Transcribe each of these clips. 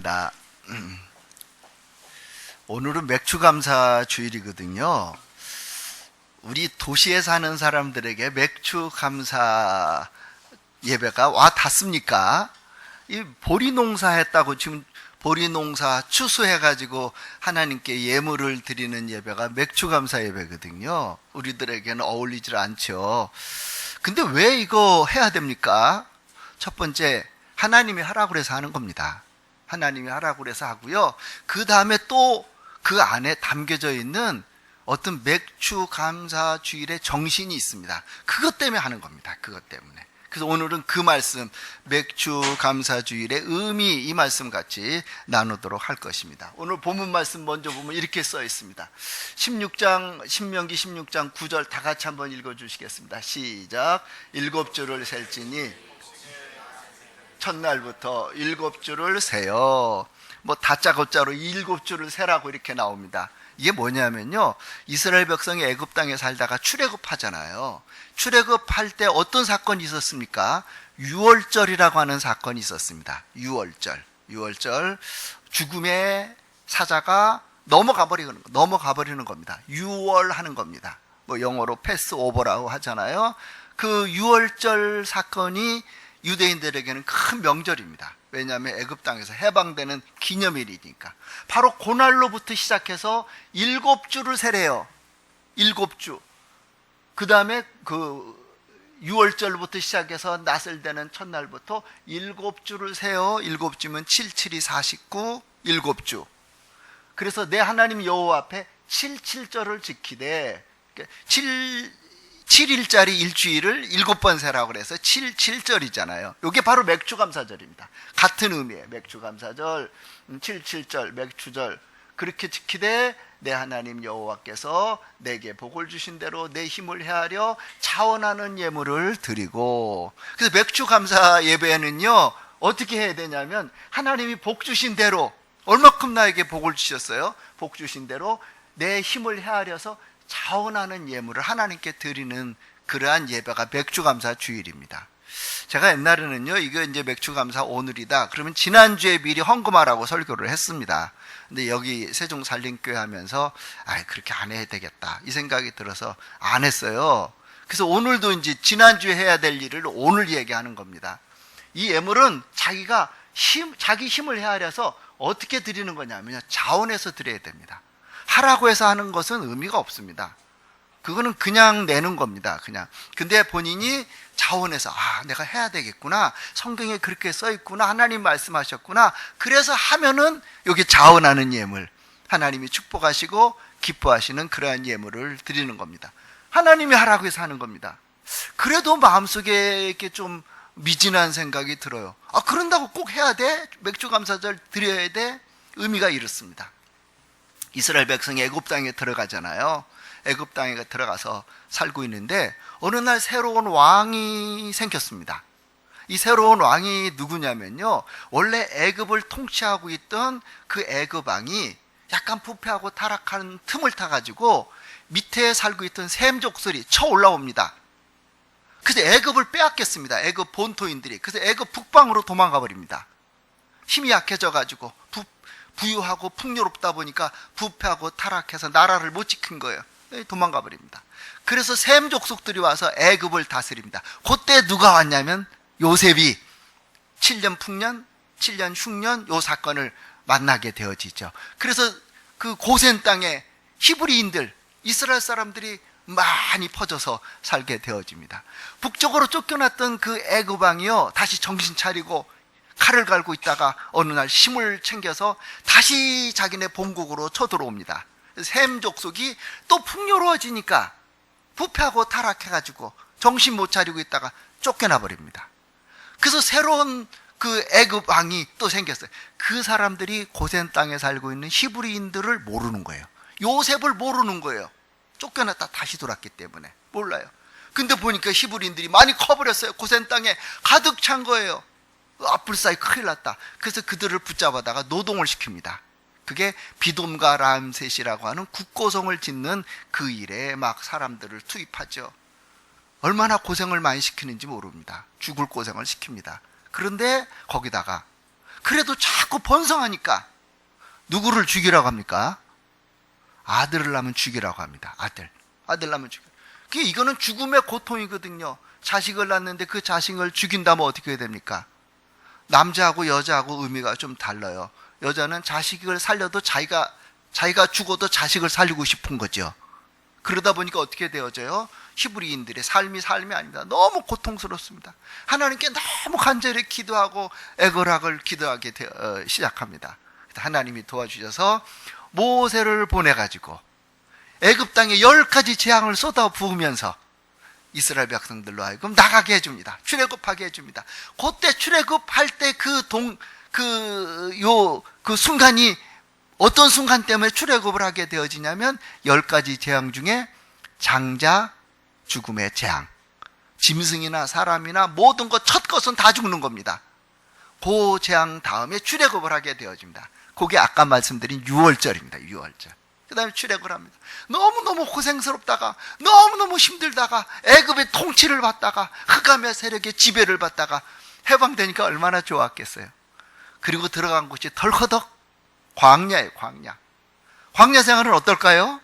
나 오늘은 맥주감사 주일이거든요. 우리 도시에 사는 사람들에게 맥주감사 예배가 와 닿습니까? 이 보리농사 했다고 지금 보리농사 추수해가지고 하나님께 예물을 드리는 예배가 맥주감사 예배거든요. 우리들에게는 어울리질 않죠. 근데 왜 이거 해야 됩니까? 첫 번째, 하나님이 하라고 그래서 하는 겁니다. 하나님이 하라고 그래서 하고요. 그 다음에 또 그 안에 담겨져 있는 어떤 맥주감사 주일의 정신이 있습니다. 그것 때문에 하는 겁니다. 그것 때문에. 그래서 오늘은 그 말씀, 맥주감사 주일의 의미, 이 말씀 같이 나누도록 할 것입니다. 오늘 본문 말씀 먼저 보면 이렇게 써 있습니다. 신명기 16장 9절 다 같이 한번 읽어주시겠습니다. 시작. 7주를 셀지니 첫날부터 7주를 세요. 뭐 다짜고짜로 7주를 세라고 이렇게 나옵니다. 이게 뭐냐면요, 이스라엘 백성이 애굽 땅에 살다가 출애굽하잖아요. 출애굽할 때 어떤 사건이 있었습니까? 유월절이라고 하는 사건이 있었습니다. 유월절 죽음의 사자가 넘어가 버리는 겁니다. 유월하는 겁니다. 뭐 영어로 패스오버라고 하잖아요. 그 유월절 사건이 유대인들에게는 큰 명절입니다. 왜냐하면 애굽 땅에서 해방되는 기념일이니까. 바로 그날로부터 시작해서 7주를 세래요. 7주. 그 다음에 그 6월절부터 시작해서 낫을 되는 첫날부터 7주를 세요. 7주면 7, 7이 49, 7주. 그래서 내 하나님 여호와 앞에 7절을 지키되, 7일짜리 일주일을 7번 세라고 그래서 7절이잖아요. 이게 바로 맥주감사절입니다. 같은 의미예요. 맥주감사절, 7절, 맥주절. 그렇게 지키되 내 하나님 여호와께서 내게 복을 주신 대로 내 힘을 헤아려 자원하는 예물을 드리고. 그래서 맥주감사 예배는요, 어떻게 해야 되냐면 하나님이 복 주신 대로, 얼마큼 나에게 복을 주셨어요? 복 주신 대로 내 힘을 헤아려서 자원하는 예물을 하나님께 드리는 그러한 예배가 맥주감사 주일입니다. 제가 옛날에는요, 이거 이제 맥주감사 오늘이다 그러면 지난주에 미리 헌금하라고 설교를 했습니다. 근데 여기 세종살림교회 하면서 그렇게 안 해야 되겠다 이 생각이 들어서 안 했어요. 그래서 오늘도 이제 지난주에 해야 될 일을 오늘 얘기하는 겁니다. 이 예물은 자기 힘을 헤아려서 어떻게 드리는 거냐면요, 자원해서 드려야 됩니다. 하라고 해서 하는 것은 의미가 없습니다. 그거는 그냥 내는 겁니다. 그냥. 근데 본인이 자원해서 내가 해야 되겠구나, 성경에 그렇게 써 있구나, 하나님 말씀하셨구나, 그래서 하면은 여기 자원하는 예물, 하나님이 축복하시고 기뻐하시는 그러한 예물을 드리는 겁니다. 하나님이 하라고 해서 하는 겁니다. 그래도 마음속에 이렇게 좀 미진한 생각이 들어요. 그런다고 꼭 해야 돼? 맥주감사절 드려야 돼? 의미가 이렇습니다. 이스라엘 백성이 애굽 땅에 들어가잖아요. 애굽 땅에 들어가서 살고 있는데 어느 날 새로운 왕이 생겼습니다. 이 새로운 왕이 누구냐면요, 원래 애굽을 통치하고 있던 그 애굽 왕이 약간 부패하고 타락한 틈을 타가지고 밑에 살고 있던 셈 족속이 쳐 올라옵니다. 그래서 애굽을 빼앗겼습니다. 애굽 본토인들이. 그래서 애굽 북방으로 도망가 버립니다. 힘이 약해져가지고 부유하고 풍요롭다 보니까 부패하고 타락해서 나라를 못 지킨 거예요. 도망가 버립니다. 그래서 셈 족속들이 와서 애굽을 다스립니다. 그때 누가 왔냐면 요셉이 7년 풍년, 7년 흉년 요 사건을 만나게 되어지죠. 그래서 그 고센 땅에 히브리인들, 이스라엘 사람들이 많이 퍼져서 살게 되어집니다. 북쪽으로 쫓겨났던 그 애굽 왕이요, 다시 정신 차리고 칼을 갈고 있다가 어느 날 힘을 챙겨서 다시 자기네 본국으로 쳐들어옵니다. 셈 족속이 또 풍요로워지니까 부패하고 타락해가지고 정신 못 차리고 있다가 쫓겨나 버립니다. 그래서 새로운 그 애굽 왕이 또 생겼어요. 그 사람들이 고센 땅에 살고 있는 히브리인들을 모르는 거예요. 요셉을 모르는 거예요. 쫓겨났다 다시 돌았기 때문에 몰라요. 근데 보니까 히브리인들이 많이 커버렸어요. 고센 땅에 가득 찬 거예요. 불사이 큰일 났다. 그래서 그들을 붙잡아다가 노동을 시킵니다. 그게 비돔과 람셋이라고 하는 국고성을 짓는 그 일에 막 사람들을 투입하죠. 얼마나 고생을 많이 시키는지 모릅니다. 죽을 고생을 시킵니다. 그런데 거기다가 그래도 자꾸 번성하니까 누구를 죽이라고 합니까? 아들을 낳으면 죽이라고 합니다. 아들 낳으면 죽여. 이거는 죽음의 고통이거든요. 자식을 낳는데 그 자식을 죽인다면 어떻게 해야 됩니까? 남자하고 여자하고 의미가 좀 달라요. 여자는 자식을 살려도 자기가 죽어도 자식을 살리고 싶은 거죠. 그러다 보니까 어떻게 되어져요? 히브리인들의 삶이 아닙니다. 너무 고통스럽습니다. 하나님께 너무 간절히 기도하고 애걸학을 기도하게 시작합니다. 하나님이 도와주셔서 모세를 보내가지고 애굽 땅에 10가지 재앙을 쏟아 부으면서 이스라엘 백성들로 하여금 나가게 해줍니다. 출애굽하게 해줍니다. 그때 출애굽할 때 그 순간이 어떤 순간 때문에 출애굽을 하게 되어지냐면 10가지 재앙 중에 장자 죽음의 재앙, 짐승이나 사람이나 모든 것 첫 것은 다 죽는 겁니다. 그 재앙 다음에 출애굽을 하게 되어집니다. 그게 아까 말씀드린 6월절입니다. 6월절. 그 다음에 출애굽을 합니다. 너무너무 고생스럽다가 너무너무 힘들다가 애굽의 통치를 받다가 흑암의 세력의 지배를 받다가 해방되니까 얼마나 좋았겠어요. 그리고 들어간 곳이 덜커덕 광야예요. 광야 생활은 어떨까요?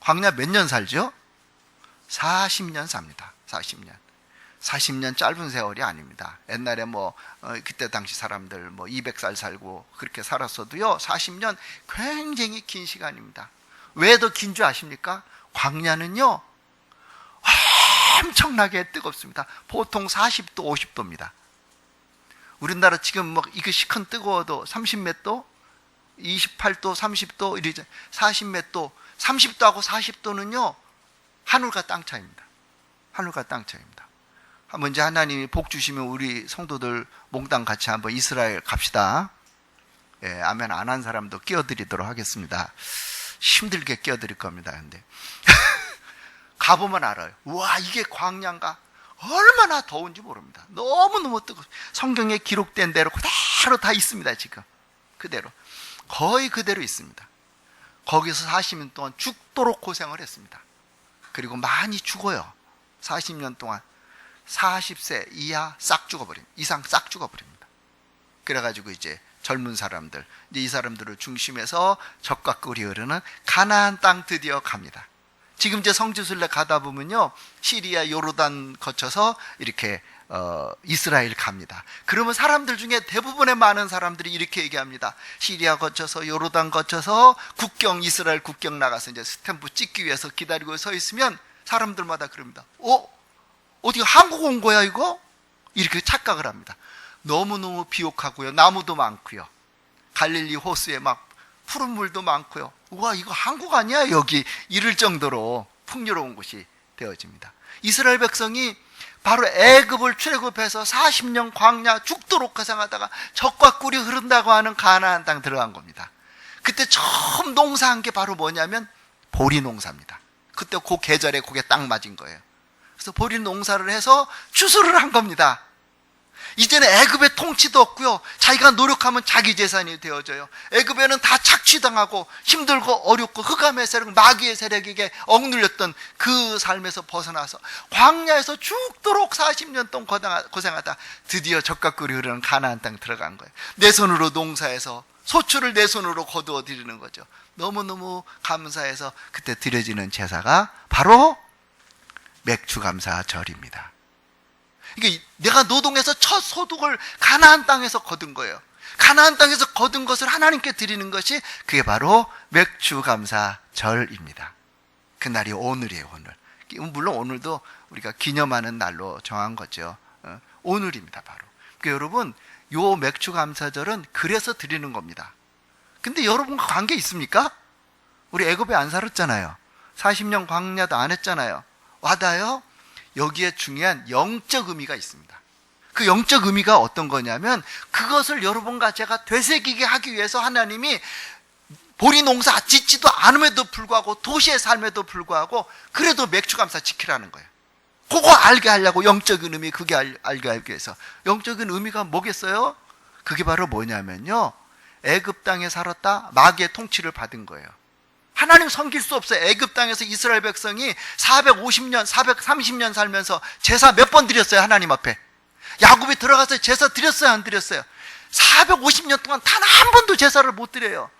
광야 몇 년 살죠? 40년 삽니다. 40년 짧은 세월이 아닙니다. 옛날에 그때 당시 사람들 200살 살고 그렇게 살았어도요, 40년 굉장히 긴 시간입니다. 왜 더 긴 줄 아십니까? 광야는요, 엄청나게 뜨겁습니다. 보통 40도, 50도입니다. 우리나라 지금 이거 시큰 뜨거워도 30몇 도? 28도, 30도, 이러죠. 40몇 도, 30도하고 40도는요, 하늘과 땅 차이입니다. 하늘과 땅 차이입니다. 한번 이제 하나님이 복 주시면 우리 성도들 몽땅 같이 한번 이스라엘 갑시다. 예, 아멘 안 한 사람도 끼어드리도록 하겠습니다. 힘들게 끼어드릴 겁니다. 근데 가보면 알아요. 와, 이게 광야인가? 얼마나 더운지 모릅니다. 너무너무 뜨거워. 성경에 기록된 대로 그대로 다 있습니다. 지금 그대로 거의 그대로 있습니다. 거기서 40년 동안 죽도록 고생을 했습니다. 그리고 많이 죽어요. 40년 동안 40세 이상 싹 죽어버립니다. 그래가지고 이제 젊은 사람들, 이제 이 사람들을 중심해서 적과 꿀이 흐르는 가나안 땅 드디어 갑니다. 지금 이제 성지순례 가다 보면요, 시리아 요르단 거쳐서 이렇게 이스라엘 갑니다. 그러면 사람들 중에 대부분의 많은 사람들이 이렇게 얘기합니다. 시리아 거쳐서 요르단 거쳐서 이스라엘 국경 나가서 이제 스탬프 찍기 위해서 기다리고 서 있으면 사람들마다 그럽니다. 어디 한국 온 거야 이거? 이렇게 착각을 합니다. 너무너무 비옥하고요, 나무도 많고요, 갈릴리 호수에 막 푸른 물도 많고요. 우와, 이거 한국 아니야 여기? 이럴 정도로 풍요로운 곳이 되어집니다. 이스라엘 백성이 바로 애굽을 출애굽해서 40년 광야 죽도록 고생하다가 젖과 꿀이 흐른다고 하는 가나안 땅 들어간 겁니다. 그때 처음 농사한 게 바로 뭐냐면 보리 농사입니다. 그때 그 계절에 그게 딱 맞은 거예요. 그래서 보리 농사를 해서 추수를 한 겁니다. 이제는 애굽의 통치도 없고요, 자기가 노력하면 자기 재산이 되어져요. 애굽에는 다 착취당하고 힘들고 어렵고 흑암의 세력, 마귀의 세력에게 억눌렸던 그 삶에서 벗어나서 광야에서 죽도록 40년 동안 고생하다 드디어 젖과 꿀이 흐르는 가나안 땅 들어간 거예요. 내 손으로 농사해서 소출을 내 손으로 거두어 드리는 거죠. 너무너무 감사해서 그때 드려지는 제사가 바로 맥주감사절입니다. 그러니까 내가 노동해서 첫 소득을 가나안 땅에서 거둔 거예요. 가나안 땅에서 거둔 것을 하나님께 드리는 것이 그게 바로 맥주감사절입니다. 그날이 오늘이에요. 오늘. 물론 오늘도 우리가 기념하는 날로 정한 거죠. 오늘입니다. 바로. 그러니까 여러분, 요 맥주감사절은 그래서 드리는 겁니다. 근데 여러분과 관계 있습니까? 우리 애굽에 안 살았잖아요. 40년 광야도 안 했잖아요. 와닿아요? 여기에 중요한 영적 의미가 있습니다. 그 영적 의미가 어떤 거냐면, 그것을 여러분과 제가 되새기게 하기 위해서 하나님이 보리 농사 짓지도 않음에도 불구하고, 도시의 삶에도 불구하고 그래도 맥주감사 지키라는 거예요. 그거 알게 하려고, 영적인 의미, 그게 알게 하기 위해서. 영적인 의미가 뭐겠어요? 그게 바로 뭐냐면요, 애굽 땅에 살았다 마귀의 통치를 받은 거예요. 하나님 섬길 수 없어요. 애굽 땅에서 이스라엘 백성이 450년, 430년 살면서 제사 몇 번 드렸어요? 하나님 앞에. 야곱이 들어가서 제사 드렸어요? 안 드렸어요? 450년 동안 단 한 번도 제사를 못 드려요.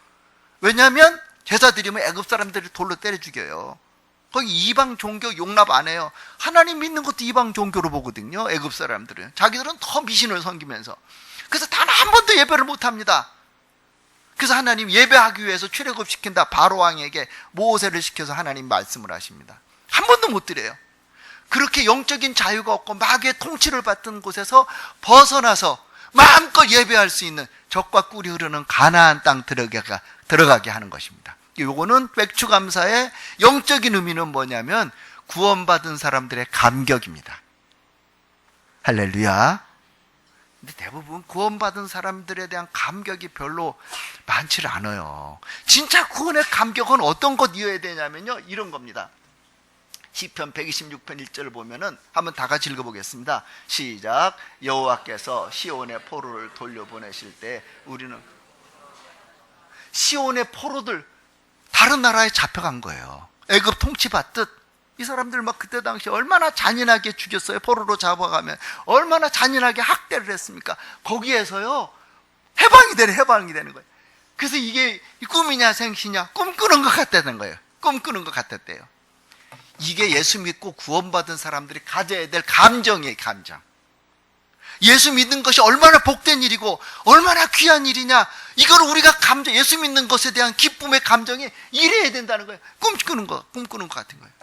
왜냐하면 제사 드리면 애굽 사람들이 돌로 때려 죽여요. 거기 이방 종교 용납 안 해요. 하나님 믿는 것도 이방 종교로 보거든요. 애굽 사람들은 자기들은 더 미신을 섬기면서. 그래서 단 한 번도 예배를 못 합니다. 그래서 하나님 예배하기 위해서 출애굽시킨다 바로 왕에게 모세를 시켜서 하나님 말씀을 하십니다. 한 번도 못 드려요. 그렇게 영적인 자유가 없고 마귀의 통치를 받던 곳에서 벗어나서 마음껏 예배할 수 있는 젖과 꿀이 흐르는 가나안 땅 들어가게 하는 것입니다. 요거는 맥추감사의 영적인 의미는 뭐냐면 구원받은 사람들의 감격입니다. 할렐루야. 근데 대부분 구원받은 사람들에 대한 감격이 별로 많지를 않아요. 진짜 구원의 감격은 어떤 것 이어야 되냐면요, 이런 겁니다. 시편 126편 1절을 보면은 한번 다 같이 읽어보겠습니다. 시작. 여호와께서 시온의 포로를 돌려보내실 때 우리는 시온의 포로들 다른 나라에 잡혀간 거예요. 애굽 통치받듯 이 사람들 막 그때 당시 얼마나 잔인하게 죽였어요. 포로로 잡아가면 얼마나 잔인하게 학대를 했습니까? 거기에서요 해방이 되는 거예요. 그래서 이게 꿈이냐 생시냐 꿈꾸는 것 같다는 거예요. 꿈꾸는 것 같았대요. 이게 예수 믿고 구원받은 사람들이 가져야 될 감정이에요. 감정. 예수 믿는 것이 얼마나 복된 일이고 얼마나 귀한 일이냐, 이걸 우리가 예수 믿는 것에 대한 기쁨의 감정이 이래야 된다는 거예요. 꿈꾸는 것 같은 거예요.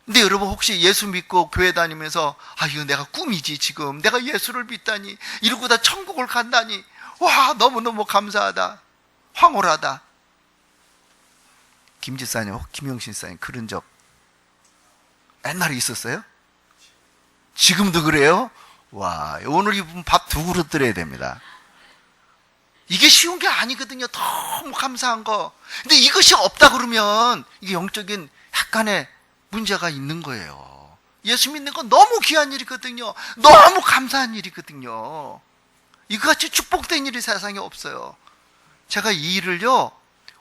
근데 여러분 혹시 예수 믿고 교회 다니면서 이거 내가 꿈이지, 지금 내가 예수를 믿다니, 이러고 다 천국을 간다니, 와 너무너무 감사하다, 황홀하다. 김 지사님, 김영신 지사님 그런 적 옛날에 있었어요? 지금도 그래요? 와, 오늘 이분 밥 2그릇 드려야 됩니다. 이게 쉬운 게 아니거든요. 너무 감사한 거. 근데 이것이 없다 그러면 이게 영적인 약간의 문제가 있는 거예요. 예수 믿는 건 너무 귀한 일이거든요. 너무 감사한 일이거든요. 이거같이 축복된 일이 세상에 없어요. 제가 이 일을요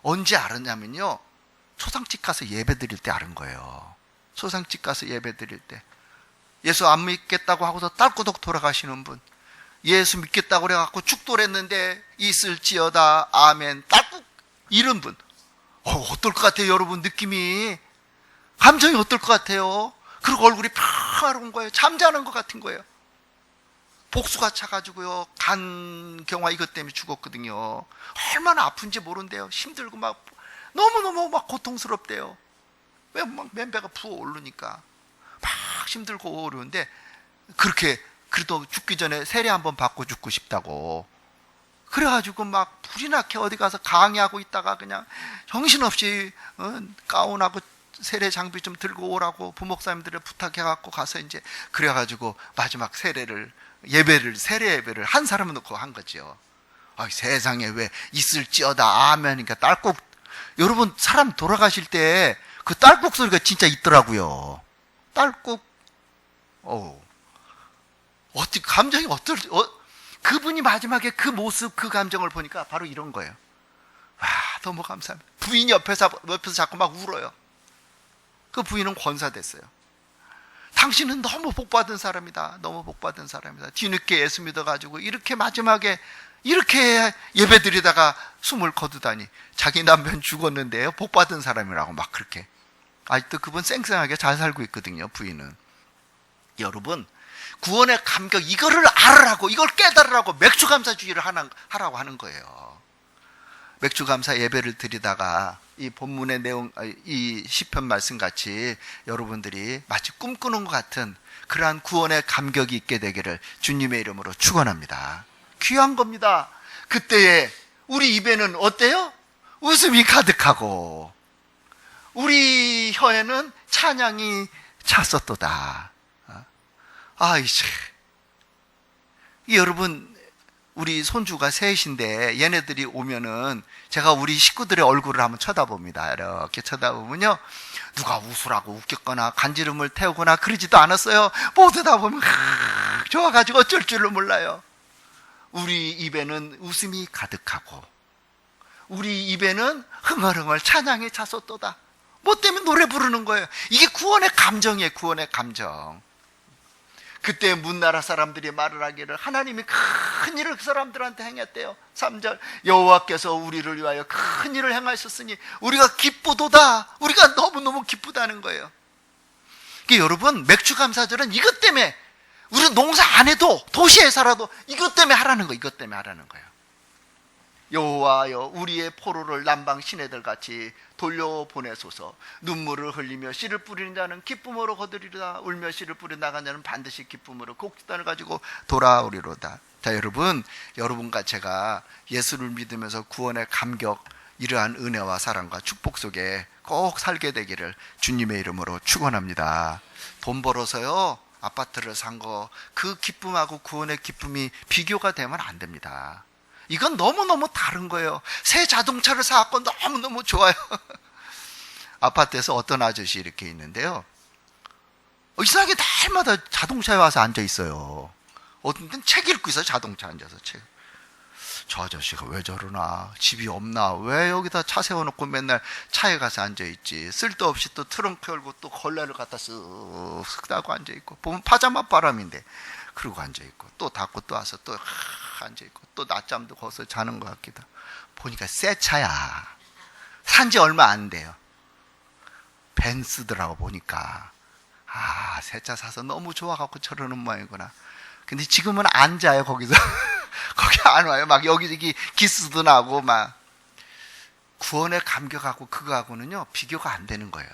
언제 알았냐면요, 초상집 가서 예배 드릴 때 알은 거예요. 초상집 가서 예배 드릴 때 예수 안 믿겠다고 하고서 딸꾸덕 돌아가시는 분, 예수 믿겠다고 그래갖고 축도했는데 있을지어다 아멘 딸꾹 이런 분, 어떨 것 같아요 여러분? 느낌이, 감정이 어떨 것 같아요? 그리고 얼굴이 평화로운 거예요. 잠자는 것 같은 거예요. 복수가 차가지고요 간경화 이것 때문에 죽었거든요. 얼마나 아픈지 모른대요. 힘들고 막 너무너무 막 고통스럽대요. 왜 막 맨배가 부어오르니까 막 힘들고 어려운데, 그렇게 그래도 죽기 전에 세례 한번 받고 죽고 싶다고 그래가지고 막 불이 나게 어디 가서 강의하고 있다가 그냥 정신없이 가운하고 세례 장비 좀 들고 오라고 부목사님들을 부탁해갖고 가서 이제 그래가지고 마지막 세례 예배를 한 사람을 놓고 한 거죠. 세상에 왜 있을지어다 아멘이니까 딸꾹. 여러분 사람 돌아가실 때 그 딸꾹 소리가 진짜 있더라고요. 딸꾹. 어떻게 감정이 그분이 마지막에 그 모습, 그 감정을 보니까 바로 이런 거예요. 와, 너무 감사합니다. 부인이 옆에서 자꾸 막 울어요. 그 부인은 권사됐어요. 당신은 너무 복받은 사람이다. 너무 복받은 사람이다. 뒤늦게 예수 믿어가지고 이렇게 마지막에 이렇게 예배드리다가 숨을 거두다니. 자기 남편 죽었는데요 복받은 사람이라고 막 그렇게. 아직도 그분 쌩쌩하게 잘 살고 있거든요, 부인은. 여러분, 구원의 감격, 이거를 알으라고, 이걸 깨달으라고 맥주감사주의를 하라고 하는 거예요. 맥주감사 예배를 드리다가 이 본문의 내용, 이 시편 말씀 같이 여러분들이 마치 꿈꾸는 것 같은 그러한 구원의 감격이 있게 되기를 주님의 이름으로 축원합니다. 귀한 겁니다. 그때에 우리 입에는 어때요? 웃음이 가득하고 우리 혀에는 찬양이 찼었도다. 여러분, 우리 손주가 셋인데 얘네들이 오면은 제가 우리 식구들의 얼굴을 한번 쳐다봅니다. 이렇게 쳐다보면요, 누가 웃으라고 웃겼거나 간지럼을 태우거나 그러지도 않았어요. 모두 다 보면 좋아가지고 어쩔 줄을 몰라요. 우리 입에는 웃음이 가득하고 우리 입에는 흥얼흥얼 찬양이 찼었도다. 뭐 때문에 노래 부르는 거예요? 이게 구원의 감정이에요. 구원의 감정. 그때 문나라 사람들이 말을 하기를 하나님이 큰 일을 그 사람들한테 행했대요. 3절 여호와께서 우리를 위하여 큰 일을 행하셨으니 우리가 기쁘도다. 우리가 너무너무 기쁘다는 거예요. 그러니까 여러분, 맥주감사절은 이것 때문에, 우리 농사 안 해도 도시에 살아도 이것 때문에 하라는 거예요. 이것 때문에 하라는 거예요. 여호와여 우리의 포로를 남방 시내들 같이 돌려보내소서. 눈물을 흘리며 씨를 뿌리는 자는 기쁨으로 거두리로다. 울며 씨를 뿌려 나간 자는 반드시 기쁨으로 곡식단을 가지고 돌아오리로다. 자, 여러분과 제가 예수를 믿으면서 구원의 감격, 이러한 은혜와 사랑과 축복 속에 꼭 살게 되기를 주님의 이름으로 축원합니다. 돈 벌어서요 아파트를 산 거, 그 기쁨하고 구원의 기쁨이 비교가 되면 안 됩니다. 이건 너무너무 다른 거예요. 새 자동차를 사갖고 너무너무 좋아요. 아파트에서 어떤 아저씨 이렇게 있는데요, 이상하게 날마다 자동차에 와서 앉아 있어요. 어떤 때는 책 읽고 있어요. 자동차 앉아서 책. 저 아저씨가 왜 저러나, 집이 없나, 왜 여기다 차 세워놓고 맨날 차에 가서 앉아있지, 쓸데없이 또 트렁크 열고 또 걸레를 갖다 쓱 따고 앉아있고, 보면 파자마 바람인데 그러고 앉아있고, 또 닫고 또 와서 또 앉아있고, 또 낮잠도 거기서 자는 것 같기도 하고. 보니까 새 차야. 산지 얼마 안 돼요. 벤츠더라고. 보니까 새 차 사서 너무 좋아갖고 저러는 모양이구나. 근데 지금은 안 자요 거기서. 거기 안 와요. 막 여기저기 기스도 나고 막. 구원의 감격하고 그거하고는요 비교가 안 되는 거예요.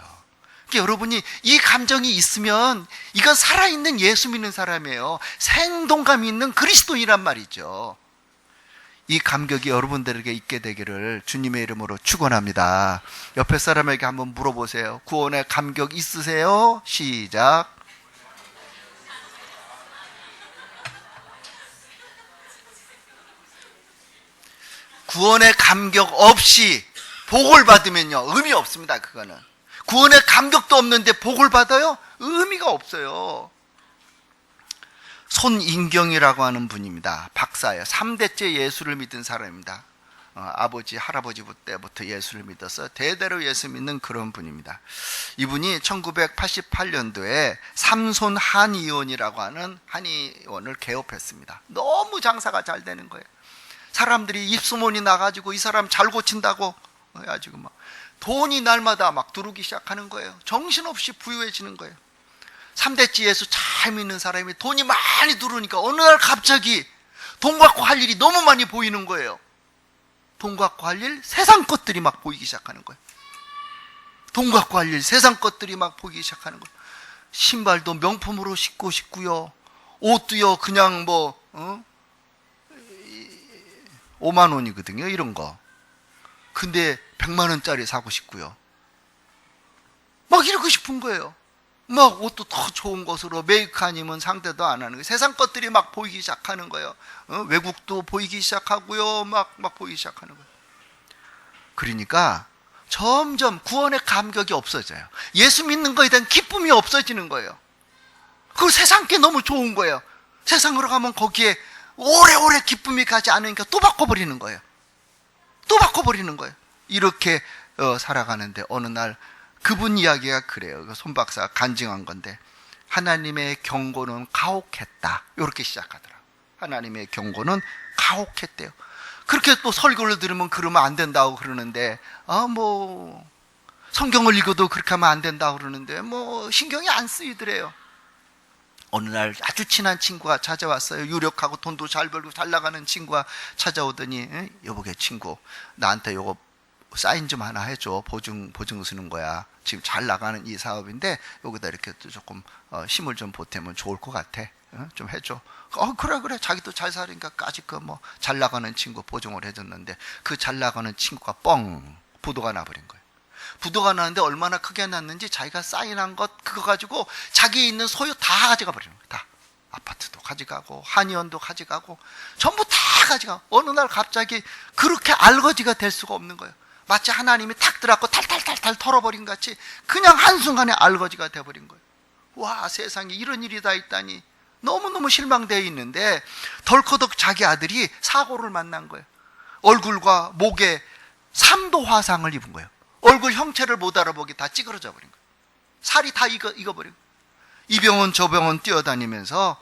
그러니까 여러분이 이 감정이 있으면 이건 살아있는 예수 믿는 사람이에요. 생동감이 있는 그리스도인이란 말이죠. 이 감격이 여러분들에게 있게 되기를 주님의 이름으로 축원합니다. 옆에 사람에게 한번 물어보세요. 구원의 감격 있으세요? 시작. 구원의 감격 없이 복을 받으면요 의미 없습니다. 그거는 구원의 감격도 없는데 복을 받아요? 의미가 없어요. 손인경이라고 하는 분입니다. 박사예요. 3대째 예수를 믿은 사람입니다. 아버지, 할아버지 때부터 예수를 믿어서 대대로 예수 믿는 그런 분입니다. 이분이 1988년도에 삼손 한의원이라고 하는 한의원을 개업했습니다. 너무 장사가 잘 되는 거예요. 사람들이 입소문이 나가지고 이 사람 잘 고친다고 해가지고 막 돈이 날마다 막 들어오기 시작하는 거예요. 정신없이 부유해지는 거예요. 3대째 예수 잘 믿는 사람이 돈이 많이 들어오니까 어느 날 갑자기 돈 갖고 할 일이 너무 많이 보이는 거예요. 돈 갖고 할 일, 세상 것들이 막 보이기 시작하는 거예요. 돈 갖고 할 일, 세상 것들이 막 보이기 시작하는 거예요. 신발도 명품으로 신고 싶고요. 옷도요 그냥 5만 원이거든요 이런 거. 근데 100만 원짜리 사고 싶고요. 막 이러고 싶은 거예요. 막 옷도 더 좋은 것으로 메이크 아니면 상대도 안 하는 거예요. 세상 것들이 막 보이기 시작하는 거예요. 외국도 보이기 시작하고요. 막 보이기 시작하는 거예요. 그러니까 점점 구원의 감격이 없어져요. 예수 믿는 거에 대한 기쁨이 없어지는 거예요. 그 세상 게 너무 좋은 거예요. 세상으로 가면 거기에 오래오래 기쁨이 가지 않으니까 또 바꿔버리는 거예요. 또 바꿔버리는 거예요. 이렇게 살아가는데 어느 날 그분 이야기가 그래요. 손 박사가 간증한 건데, 하나님의 경고는 가혹했다 이렇게 시작하더라. 하나님의 경고는 가혹했대요. 그렇게 또 설교를 들으면 그러면 안 된다고 그러는데, 성경을 읽어도 그렇게 하면 안 된다고 그러는데 신경이 안 쓰이더래요. 어느 날 아주 친한 친구가 찾아왔어요. 유력하고 돈도 잘 벌고 잘 나가는 친구가 찾아오더니, 여보게 친구, 나한테 요거 사인 좀 하나 해줘. 보증 쓰는 거야. 지금 잘 나가는 이 사업인데 여기다 이렇게 조금 힘을 좀 보태면 좋을 것 같아. 좀 해줘. 그래. 자기도 잘 살으니까 까짓 잘 나가는 친구 보증을 해줬는데, 그 잘 나가는 친구가 부도가 나버린 거예요. 부도가 나는데 얼마나 크게 났는지 자기가 사인한 것 그거 가지고 자기 있는 소유 다 가져가 버리는 거예요. 다. 아파트도 가져가고 한의원도 가져가고 전부 다 가져가고, 어느 날 갑자기 그렇게 알거지가 될 수가 없는 거예요. 마치 하나님이 탁 들어갖고 탈탈탈탈 털어버린 같이 그냥 한순간에 알거지가 돼버린 거예요. 와, 세상에 이런 일이 다 있다니 너무너무 실망되어 있는데, 덜커덕 자기 아들이 사고를 만난 거예요. 얼굴과 목에 3도 화상을 입은 거예요. 얼굴 형체를 못 알아보게 다 찌그러져 버린 거예요. 살이 다 익어버린 거예요. 이 병원 저 병원 뛰어다니면서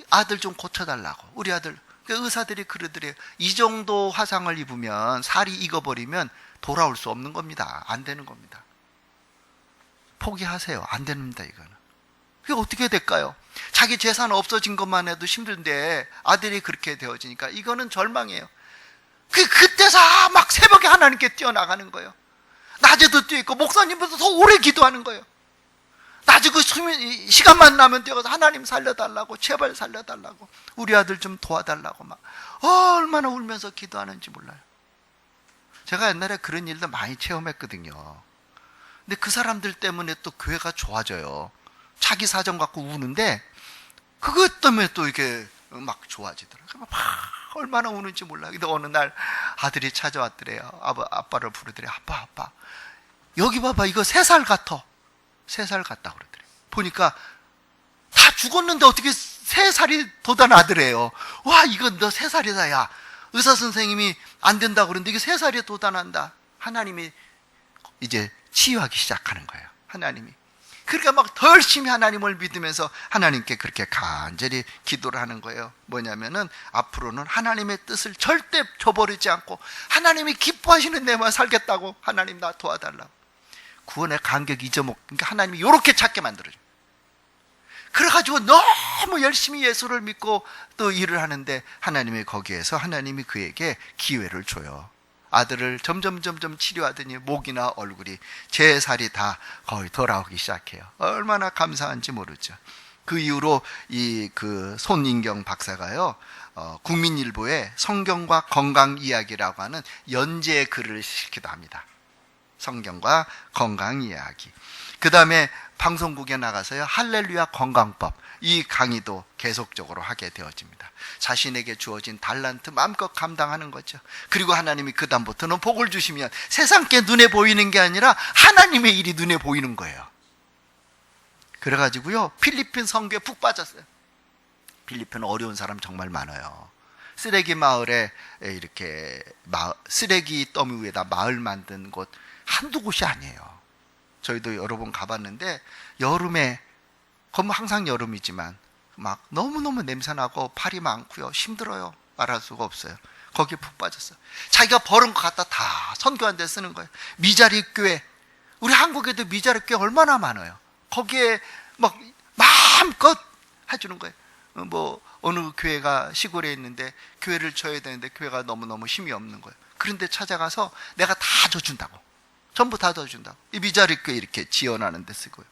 아들 좀 고쳐달라고. 우리 아들. 의사들이 그러더래요. 이 정도 화상을 입으면, 살이 익어버리면 돌아올 수 없는 겁니다. 안 되는 겁니다. 포기하세요. 안 됩니다, 이거는. 그게 어떻게 될까요? 자기 재산 없어진 것만 해도 힘든데 아들이 그렇게 되어지니까 이거는 절망이에요. 그때서 막 새벽에 하나님께 뛰어나가는 거예요. 낮에도 뛰어있고 목사님보다 더 오래 기도하는 거예요. 낮에 그 시간만 나면 뛰어가서 하나님 살려달라고, 제발 살려달라고, 우리 아들 좀 도와달라고 막 얼마나 울면서 기도하는지 몰라요. 제가 옛날에 그런 일도 많이 체험했거든요. 근데 그 사람들 때문에 또 교회가 좋아져요. 자기 사정 갖고 우는데 그것 때문에 또 이렇게 막 좋아지더라고요. 막 얼마나 우는지 몰라요. 근데 어느 날 아들이 찾아왔더래요. 아빠를 부르더래요. 아빠 여기 봐봐, 이거 3살 같아. 3살 같다 그러더래요. 보니까 다 죽었는데 어떻게 3살이 돋아나더래요. 와, 이거 너 3살이다 야. 의사 선생님이 안 된다 그러는데 이게 3살이 돋아난다. 하나님이 이제 치유하기 시작하는 거예요. 하나님이. 그러니까 막 더 열심히 하나님을 믿으면서 하나님께 그렇게 간절히 기도를 하는 거예요. 뭐냐면은 앞으로는 하나님의 뜻을 절대 저버리지 않고 하나님이 기뻐하시는 데만 살겠다고. 하나님 나 도와달라고. 구원의 간격 잊어먹고, 그러니까 하나님이 이렇게 찾게 만들어줘요. 그래가지고 너무 열심히 예수를 믿고 또 일을 하는데 하나님이 거기에서 하나님이 그에게 기회를 줘요. 아들을 점점 치료하더니 목이나 얼굴이 제 살이 다 거의 돌아오기 시작해요. 얼마나 감사한지 모르죠. 그 이후로 그 손인경 박사가요, 국민일보에 성경과 건강 이야기라고 하는 연재 글을 실기도 합니다. 성경과 건강 이야기. 그 다음에 방송국에 나가서요, 할렐루야 건강법, 이 강의도 계속적으로 하게 되어집니다. 자신에게 주어진 달란트 마음껏 감당하는 거죠. 그리고 하나님이 그 다음부터는 복을 주시면 세상께 눈에 보이는 게 아니라 하나님의 일이 눈에 보이는 거예요. 그래가지고요, 필리핀 선교에 푹 빠졌어요. 필리핀은 어려운 사람 정말 많아요. 쓰레기 마을에 이렇게 쓰레기 더미 위에다 마을 만든 곳 한두 곳이 아니에요. 저희도 여러 번 가봤는데 여름에, 그건 항상 여름이지만 막 너무너무 냄새나고 팔이 많고요, 힘들어요. 말할 수가 없어요. 거기에 푹 빠졌어요. 자기가 벌은 것 갖다 다 선교한 데 쓰는 거예요. 미자립 교회, 우리 한국에도 미자립 교회 얼마나 많아요. 거기에 막 마음껏 해주는 거예요. 뭐 어느 교회가 시골에 있는데 교회를 쳐야 되는데 교회가 너무너무 힘이 없는 거예요. 그런데 찾아가서 내가 다 줘준다고, 전부 다 줘준다고. 이 미자립 교회 이렇게 지원하는 데 쓰고요.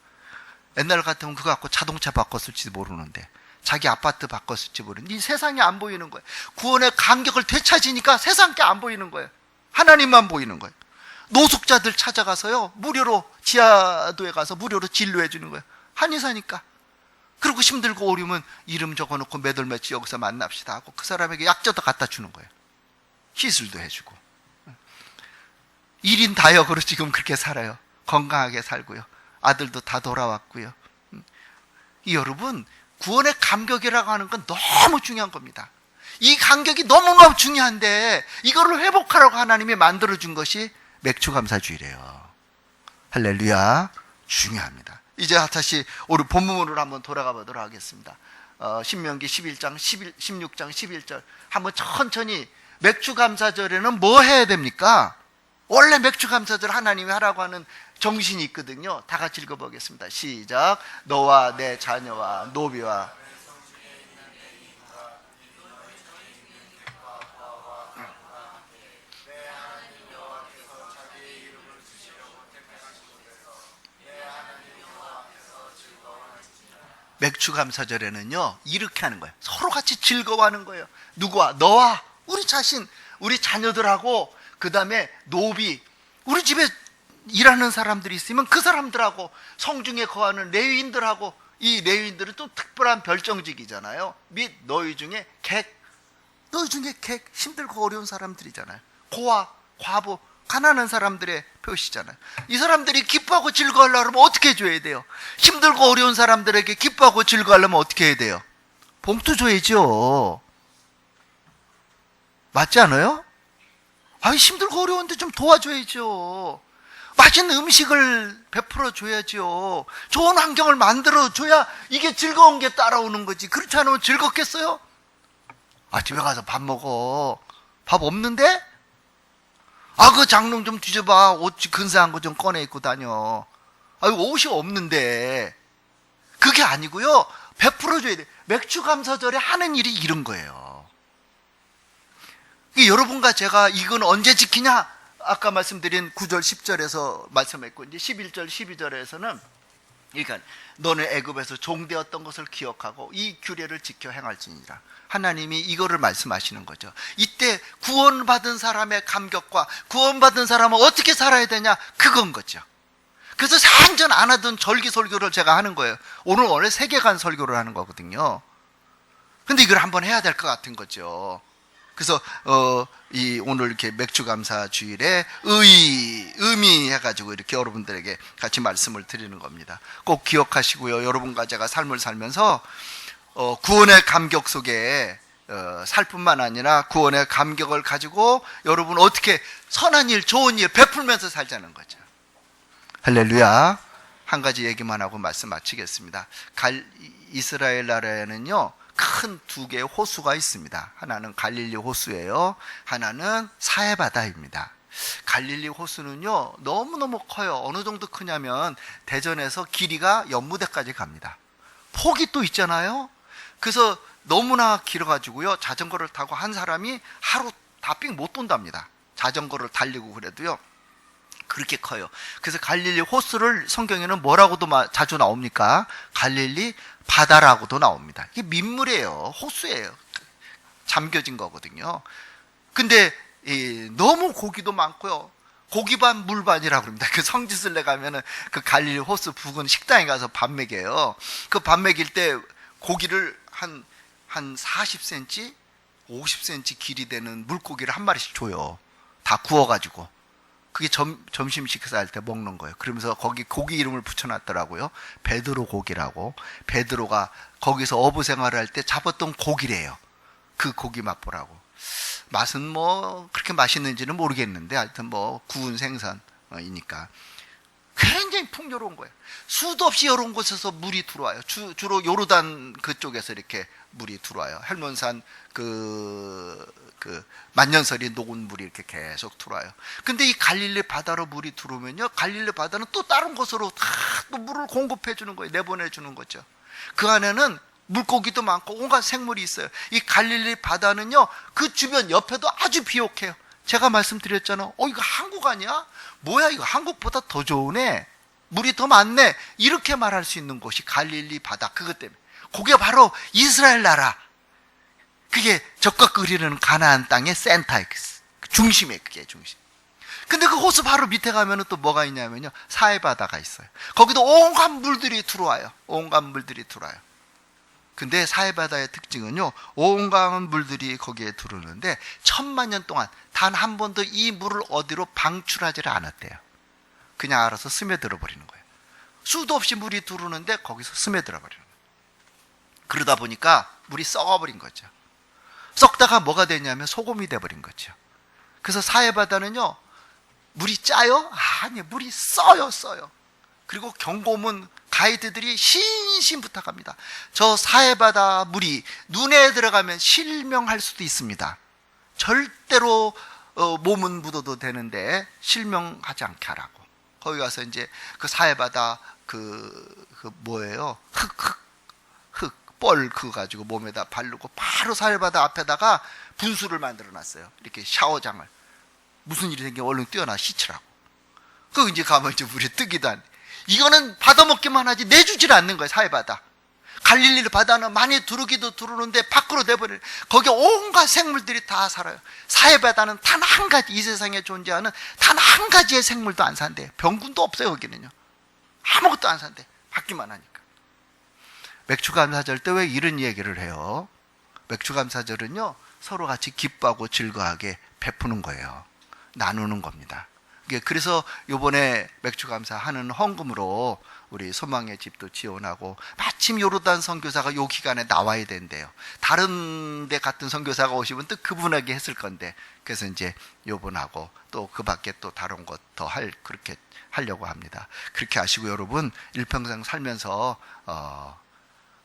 옛날 같으면 그거 갖고 자동차 바꿨을지 모르는데, 자기 아파트 바꿨을지 모르는데, 이 세상이 안 보이는 거예요. 구원의 간격을 되찾으니까 세상 게 안 보이는 거예요. 하나님만 보이는 거예요. 노숙자들 찾아가서요, 무료로 지하도에 가서 무료로 진료해 주는 거예요. 한의사니까. 그리고 힘들고 어려우면 이름 적어놓고 몇 월 며칠 여기서 만납시다 하고 그 사람에게 약져도 갖다 주는 거예요. 시술도 해주고. 1인 다역으로 지금 그렇게 살아요. 건강하게 살고요. 아들도 다 돌아왔고요. 여러분, 구원의 간격이라고 하는 건 너무 중요한 겁니다. 이 간격이 너무너무 중요한데 이거를 회복하라고 하나님이 만들어준 것이 맥주감사주의래요. 할렐루야. 중요합니다. 이제 다시 우리 본문으로 한번 돌아가 보도록 하겠습니다. 신명기 11장, 16장 11절 한번 천천히. 맥주감사절에는 뭐 해야 됩니까? 원래 맥주감사절 하나님이 하라고 하는 정신이 있거든요. 다 같이 읽어보겠습니다. 시작. 너와 내 자녀와 노비와 맥주감사절에는요, 이렇게 하는 거예요. 서로 같이 즐거워하는 거예요. 누구와? 너와 우리 자신, 우리 자녀들하고, 그 다음에 노비, 우리 집에 일하는 사람들이 있으면 그 사람들하고, 성중에 거하는 레위인들하고. 이 레위인들은 또 특별한 별정직이잖아요. 및 너희 중에 객, 힘들고 어려운 사람들이잖아요. 고아, 과부, 가난한 사람들의 표시잖아요. 이 사람들이 기뻐하고 즐거워하려면 어떻게 해줘야 돼요? 힘들고 어려운 사람들에게 기뻐하고 즐거워하려면 어떻게 해야 돼요? 봉투 줘야죠. 맞지 않아요? 아니, 힘들고 어려운데 좀 도와줘야죠. 맛있는 음식을 베풀어 줘야지요. 좋은 환경을 만들어 줘야 이게 즐거운 게 따라오는 거지. 그렇지 않으면 즐겁겠어요? 집에 가서 밥 먹어. 밥 없는데? 그 장롱 좀 뒤져봐. 옷 근사한 거 좀 꺼내 입고 다녀. 옷이 없는데. 그게 아니고요. 베풀어 줘야 돼. 맥주 감사절에 하는 일이 이런 거예요. 여러분과 제가 이건 언제 지키냐? 아까 말씀드린 9절 10절에서 말씀했고, 이제 11절 12절에서는 그러니까 너는 애굽에서 종되었던 것을 기억하고 이 규례를 지켜 행할지니라. 하나님이 이거를 말씀하시는 거죠. 이때 구원받은 사람의 감격과 구원받은 사람은 어떻게 살아야 되냐, 그건 거죠. 그래서 산전 안 하던 절기 설교를 제가 하는 거예요. 오늘 원래 세계관 설교를 하는 거거든요. 근데 이걸 한번 해야 될 것 같은 거죠. 그래서 오늘 이렇게 맥주감사 주일에 의미 해가지고 이렇게 여러분들에게 같이 말씀을 드리는 겁니다. 꼭 기억하시고요. 여러분과 제가 삶을 살면서 구원의 감격 속에 살 뿐만 아니라 구원의 감격을 가지고 여러분 어떻게 선한 일, 좋은 일 베풀면서 살자는 거죠. 할렐루야. 한 가지 얘기만 하고 말씀 마치겠습니다. 이스라엘 나라에는요, 큰 두 개의 호수가 있습니다. 하나는 갈릴리 호수예요. 하나는 사해바다입니다. 갈릴리 호수는요, 너무너무 커요. 어느 정도 크냐면 대전에서 길이가 연무대까지 갑니다. 폭이 또 있잖아요. 그래서 너무나 길어가지고요, 자전거를 타고 한 사람이 하루 다 삥 못 돈답니다. 자전거를 달리고 그래도요, 그렇게 커요. 그래서 갈릴리 호수를 성경에는 뭐라고도 자주 나옵니까? 갈릴리 바다라고도 나옵니다. 이게 민물이에요. 호수예요. 잠겨진 거거든요. 근데 너무 고기도 많고요. 고기반 물반이라고 그럽니다. 그 성지순례 가면은 그 갈릴리 호수 부근 식당에 가서 밥 먹여요. 그 밥 먹일 때 고기를 한 40cm, 50cm 길이 되는 물고기를 한 마리씩 줘요. 다 구워가지고. 그게 점심 식사할 때 먹는 거예요. 그러면서 거기 고기 이름을 붙여놨더라고요. 베드로 고기라고. 베드로가 거기서 어부 생활을 할 때 잡았던 고기래요. 그 고기 맛보라고. 맛은 뭐 그렇게 맛있는지는 모르겠는데 하여튼 뭐 구운 생선이니까 굉장히 풍요로운 거예요. 수도 없이 여러 곳에서 물이 들어와요. 주로 요르단 그쪽에서 이렇게 물이 들어와요. 헬몬산 만년설이 녹은 물이 이렇게 계속 들어와요. 근데 이 갈릴리 바다로 물이 들어오면요, 갈릴리 바다는 또 다른 곳으로 다 또 물을 공급해 주는 거예요. 내보내 주는 거죠. 그 안에는 물고기도 많고 온갖 생물이 있어요. 이 갈릴리 바다는요, 그 주변 옆에도 아주 비옥해요. 제가 말씀드렸잖아. 이거 한국 아니야? 뭐야, 이거 한국보다 더 좋으네. 물이 더 많네. 이렇게 말할 수 있는 곳이 갈릴리 바다. 그것 때문에. 그게 바로 이스라엘 나라. 그게 적과 끓이는 가나안 땅의 센터에, 중심에, 그게 중심. 근데 그 호수 바로 밑에 가면은 또 뭐가 있냐면요, 사해바다가 있어요. 거기도 온갖 물들이 들어와요. 온갖 물들이 들어와요. 근데 사해바다의 특징은요, 온갖 물들이 거기에 들어오는데 1000만 년 동안 단 한 번도 이 물을 어디로 방출하지를 않았대요. 그냥 알아서 스며들어 버리는 거예요. 수도 없이 물이 들어오는데 거기서 스며들어 버리는 거예요. 그러다 보니까 물이 썩어버린 거죠. 썩다가 뭐가 되냐면 소금이 돼버린 거죠. 그래서 사해바다는요, 물이 짜요? 아니, 물이 써요. 그리고 경고문 가이드들이 신신 부탁합니다. 저 사해바다 물이 눈에 들어가면 실명할 수도 있습니다. 절대로 몸은 묻어도 되는데 실명하지 않게 하라고. 거기 가서 이제 그 사해바다 뭐예요? 뻘 그거 가지고 몸에다 바르고 바로 사해바다 앞에다가 분수를 만들어 놨어요. 이렇게 샤워장을. 무슨 일이 생기면 얼른 뛰어나 씻으라고. 그 이제 가면 이제 물이 뜨기도 안 돼. 이거는 받아먹기만 하지 내주질 않는 거예요, 사해바다. 갈릴리 바다는 많이 두르기도 두르는데 밖으로 내버려. 거기 온갖 생물들이 다 살아요. 사해바다는 단 한 가지, 이 세상에 존재하는 단 한 가지의 생물도 안 산대. 병균도 없어요, 거기는요. 아무것도 안 산대. 받기만 하니까. 맥주감사절 때 왜 이런 얘기를 해요? 맥주감사절은요, 서로 같이 기뻐하고 즐거워하게 베푸는 거예요. 나누는 겁니다. 그래서 요번에 맥주 감사하는 헌금으로 우리 소망의 집도 지원하고, 마침 요르단 선교사가 요 기간에 나와야 된대요. 다른 데 같은 선교사가 오시면 또 그분에게 했을 건데, 그래서 이제 요분하고 또 그 밖에 또 다른 것 더 그렇게 하려고 합니다. 그렇게 하시고 여러분 일평생 살면서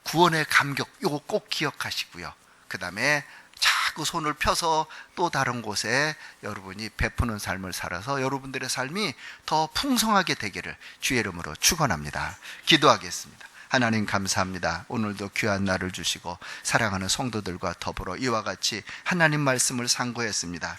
구원의 감격 요거 꼭 기억하시고요. 그 다음에 자꾸 손을 펴서 또 다른 곳에 여러분이 베푸는 삶을 살아서 여러분들의 삶이 더 풍성하게 되기를 주의 이름으로 축원합니다. 기도하겠습니다. 하나님 감사합니다. 오늘도 귀한 날을 주시고 사랑하는 성도들과 더불어 이와 같이 하나님 말씀을 상고했습니다.